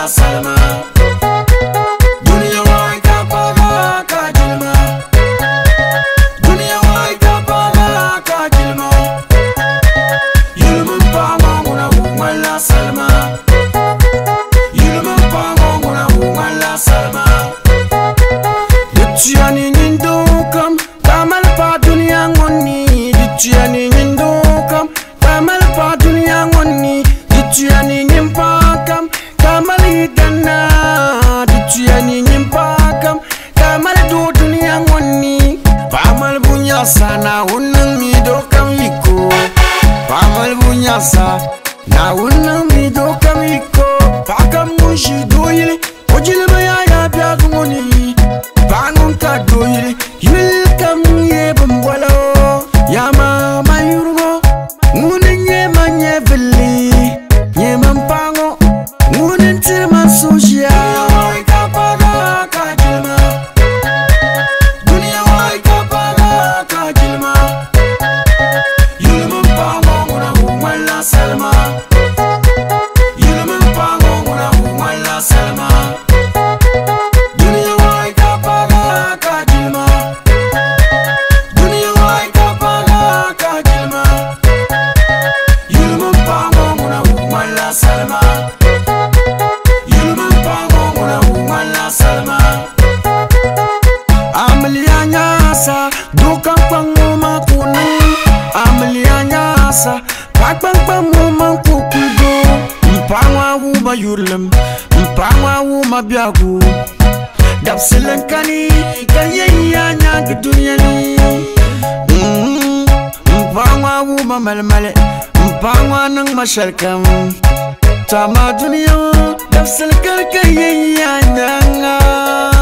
wala salma. Dunia wai kapaga kajilma. Dunia wai kapaga kajilma. Yulmun pango nguna wala salma. Yulmun pango nguna wala salma. Dutchani nindukam kamal pa dunia ngoni. Dutchani nindukam kamal pa dunia ngoni. Dutchani nyimpakam kamal hidana. Dutchani nyimpakam kamal do dunia ngoni. Pamal bunya sana unang midokam iko. Pamal bunya sa na unang midokam iko. Pakam mushi doyili ojile maya ya biagu ngoni. Bangun ka doyili yul kam ye bambwalo. Yama mayurgo ngunin ye manye vili. Ye mampango ngunin tirman sushia. Wai kapaga kajilma. Dunia wai kapaga kajilma. Yulmun pango nguna wala salma. Yulmun pango nguna wala salma. Dunia wai kapaga kajilma. Dunia wai kapaga kajilma. Yulmun pango nguna wala salma. Yulmun pango nguna wala salma. Amalia nyasa duka pangu makunan. Amalia nyasa pakpang pangu makukudo. Mpangwa wuma yurlem, mpangwa wuma biagu. Dapsilankani kaya nyanga dunia ni. Mpangwa wuma malmale, mpangwa nang mashalkam. Tama dunia dapsilankani kaya nyanga.